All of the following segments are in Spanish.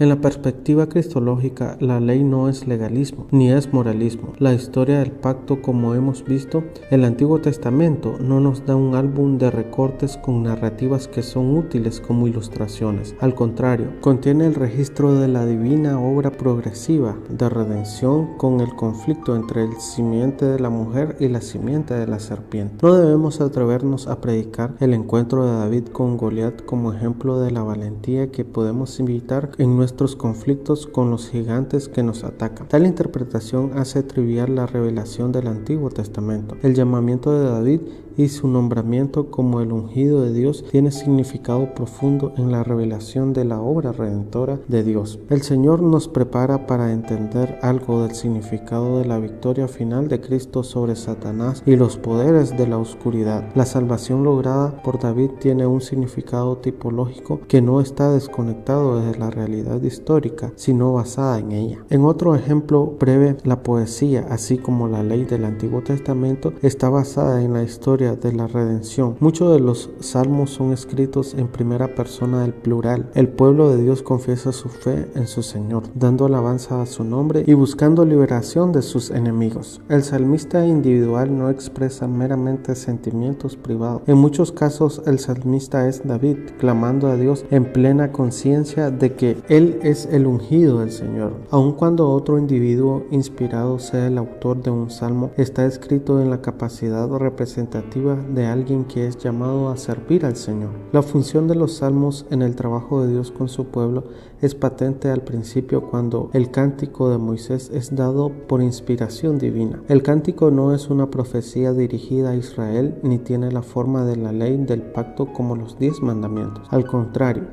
En la perspectiva cristológica, la ley no es legalismo, ni es moralismo. La historia del pacto, como hemos visto, el Antiguo Testamento no nos da un álbum de recortes con narrativas que son útiles como ilustraciones. Al contrario, contiene el registro de la divina obra progresiva de redención con el conflicto entre el simiente de la mujer y la simiente de la serpiente. No debemos atrevernos a predicar el encuentro de David con Goliat como ejemplo de la valentía que podemos invitar en nuestros conflictos con los gigantes que nos atacan. Tal interpretación hace trivial la revelación del Antiguo Testamento. El llamamiento de David y su nombramiento como el ungido de Dios tiene significado profundo en la revelación de la obra redentora de Dios. El Señor nos prepara para entender algo del significado de la victoria final de Cristo sobre Satanás y los poderes de la oscuridad. La salvación lograda por David tiene un significado tipológico que no está desconectado de la realidad histórica, sino basada en ella. En otro ejemplo breve, la poesía, así como la ley del Antiguo Testamento, está basada en la historia de la redención. Muchos de los salmos son escritos en primera persona del plural. El pueblo de Dios confiesa su fe en su Señor, dando alabanza a su nombre y buscando liberación de sus enemigos. El salmista individual no expresa meramente sentimientos privados. En muchos casos, el salmista es David, clamando a Dios en plena conciencia de que Él es el ungido del Señor. Aun cuando otro individuo inspirado sea el autor de un salmo, está escrito en la capacidad representativa de alguien que es llamado a servir al Señor. La función de los salmos en el trabajo de Dios con su pueblo es patente al principio cuando el cántico de Moisés es dado por inspiración divina. El cántico no es una profecía dirigida a Israel ni tiene la forma de la ley del pacto como los 10 mandamientos. Al contrario,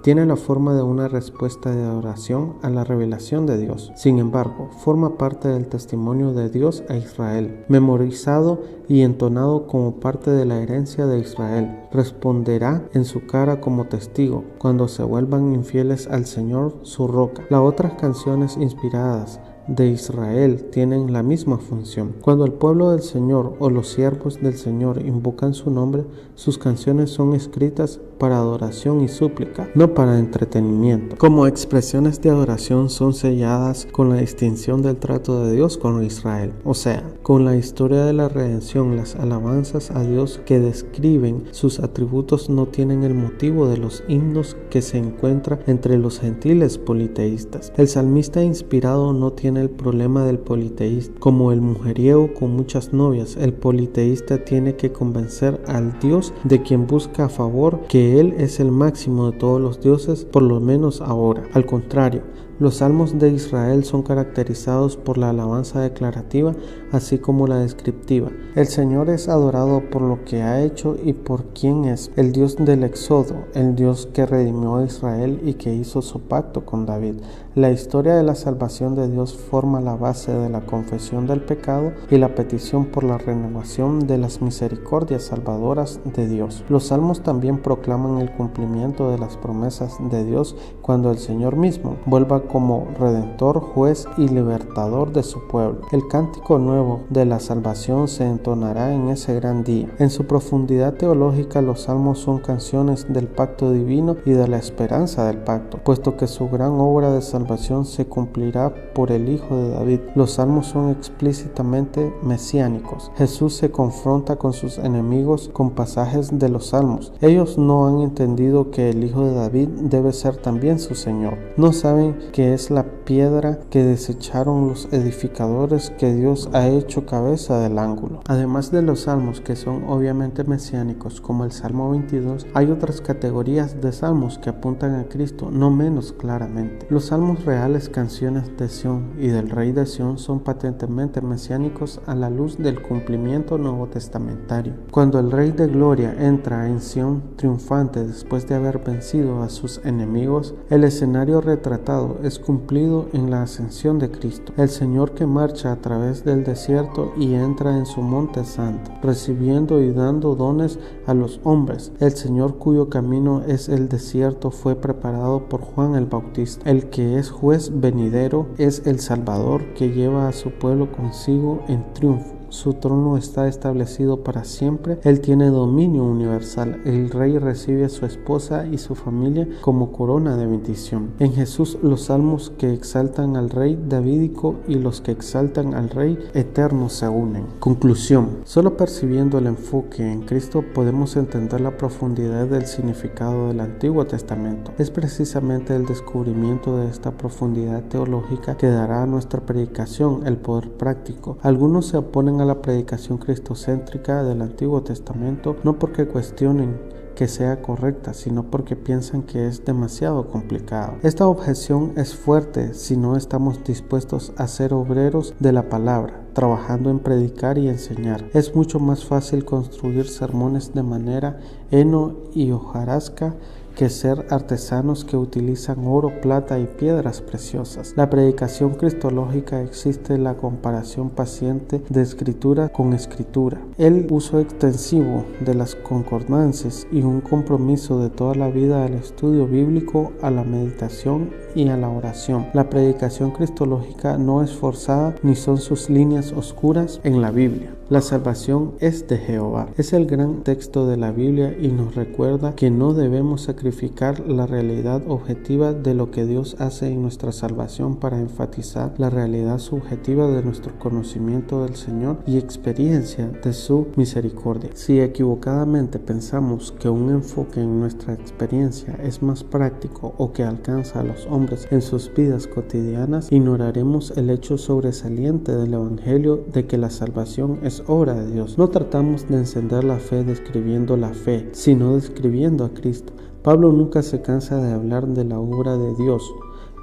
tiene la forma de una respuesta de adoración a la revelación de Dios. Sin embargo, forma parte del testimonio de Dios a Israel, memorizado y entonado como parte de la herencia de Israel. Responderá en su cara como testigo cuando se vuelvan infieles al Señor, su roca. Las otras canciones inspiradas de Israel tienen la misma función. Cuando el pueblo del Señor o los siervos del Señor invocan su nombre, sus canciones son escritas para adoración y súplica, no para entretenimiento. Como expresiones de adoración son selladas con la distinción del trato de Dios con Israel, o sea, con la historia de la redención. Las alabanzas a Dios que describen sus atributos no tienen el motivo de los himnos que se encuentran entre los gentiles politeístas. El salmista inspirado no tiene el problema del politeísta. Como el mujeriego con muchas novias, el politeísta tiene que convencer al Dios de quien busca a favor que Él es el máximo de todos los dioses, por lo menos ahora. Al contrario, los salmos de Israel son caracterizados por la alabanza declarativa, así como la descriptiva. El Señor es adorado por lo que ha hecho y por quién es, el Dios del Éxodo, el Dios que redimió a Israel y que hizo su pacto con David. La historia de la salvación de Dios forma la base de la confesión del pecado y la petición por la renovación de las misericordias salvadoras de Dios. Los salmos también proclaman el cumplimiento de las promesas de Dios cuando el Señor mismo vuelva como redentor, juez y libertador de su pueblo. El cántico nuevo de la salvación se entonará en ese gran día. En su profundidad teológica, los salmos son canciones del pacto divino y de la esperanza del pacto, puesto que su gran obra de salvación se cumplirá por el Hijo de David. Los salmos son explícitamente mesiánicos. Jesús se confronta con sus enemigos con pasajes de los salmos. Ellos no han entendido que el Hijo de David debe ser también su Señor. No saben que es la piedra que desecharon los edificadores que Dios ha hecho cabeza del ángulo. Además de los salmos que son obviamente mesiánicos, como el Salmo 22, hay otras categorías de salmos que apuntan a Cristo no menos claramente. Los salmos reales, canciones de Sión y del Rey de Sión, son patentemente mesiánicos a la luz del cumplimiento nuevo testamentario. Cuando el Rey de Gloria entra en Sión triunfante después de haber vencido a sus enemigos, el escenario retratado es cumplido en la ascensión de Cristo, el Señor que marcha a través del desierto y entra en su monte santo, recibiendo y dando dones a los hombres. El Señor cuyo camino es el desierto fue preparado por Juan el Bautista. El que es juez venidero es el Salvador que lleva a su pueblo consigo en triunfo. su trono está establecido para siempre, Él tiene dominio universal, el Rey recibe a su esposa y su familia como corona de bendición. En Jesús los salmos que exaltan al Rey davídico y los que exaltan al Rey eterno se unen. Conclusión: solo percibiendo el enfoque en Cristo podemos entender la profundidad del significado del Antiguo Testamento. Es precisamente el descubrimiento de esta profundidad teológica que dará a nuestra predicación el poder práctico. Algunos se oponen a la predicación cristocéntrica del Antiguo Testamento no porque cuestionen que sea correcta, sino porque piensan que es demasiado complicado. Esta objeción es fuerte si no estamos dispuestos a ser obreros de la palabra, trabajando en predicar y enseñar. Es mucho más fácil construir sermones de manera heno y hojarasca que ser artesanos que utilizan oro, plata y piedras preciosas. La predicación cristológica existe la comparación paciente de escritura con escritura, el uso extensivo de las concordancias y un compromiso de toda la vida al estudio bíblico, a la meditación y a la oración. La predicación cristológica no es forzada ni son sus líneas oscuras en la Biblia. La salvación es de Jehová. Es el gran texto de la Biblia y nos recuerda que no debemos sacrificar la realidad objetiva de lo que Dios hace en nuestra salvación para enfatizar la realidad subjetiva de nuestro conocimiento del Señor y experiencia de su misericordia. Si equivocadamente pensamos que un enfoque en nuestra experiencia es más práctico o que alcanza a los hombres en sus vidas cotidianas, ignoraremos el hecho sobresaliente del Evangelio de que la salvación es obra de Dios. No tratamos de encender la fe describiendo la fe, sino describiendo a Cristo. Pablo nunca se cansa de hablar de la obra de Dios.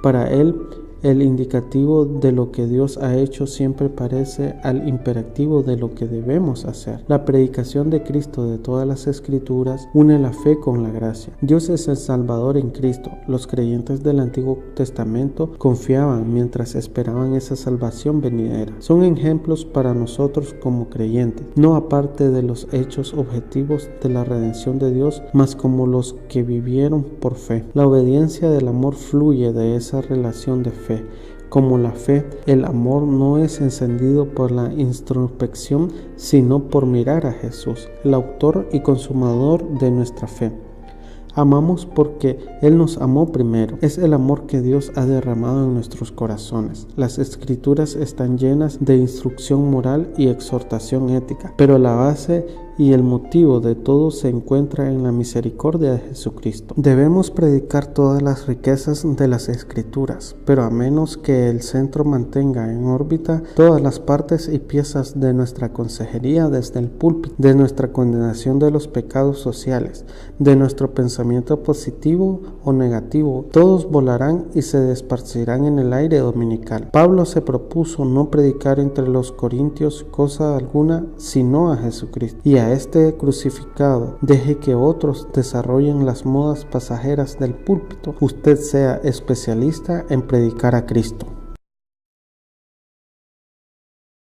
Para él, el indicativo de lo que Dios ha hecho siempre parece al imperativo de lo que debemos hacer. La predicación de Cristo de todas las Escrituras une la fe con la gracia. Dios es el Salvador en Cristo. Los creyentes del Antiguo Testamento confiaban mientras esperaban esa salvación venidera. Son ejemplos para nosotros como creyentes, no aparte de los hechos objetivos de la redención de Dios, mas como los que vivieron por fe. La obediencia del amor fluye de esa relación de fe. Como la fe, el amor no es encendido por la introspección, sino por mirar a Jesús, el autor y consumador de nuestra fe. Amamos porque Él nos amó primero. Es el amor que Dios ha derramado en nuestros corazones. Las Escrituras están llenas de instrucción moral y exhortación ética, pero la base y el motivo de todo se encuentra en la misericordia de Jesucristo. Debemos predicar todas las riquezas de las Escrituras, pero a menos que el centro mantenga en órbita todas las partes y piezas de nuestra consejería desde el púlpito, de nuestra condenación de los pecados sociales, de nuestro pensamiento positivo o negativo, todos volarán y se esparcirán en el aire dominical. Pablo se propuso no predicar entre los corintios cosa alguna sino a Jesucristo y a este crucificado. Deje que otros desarrollen las modas pasajeras del púlpito. Usted sea especialista en predicar a Cristo.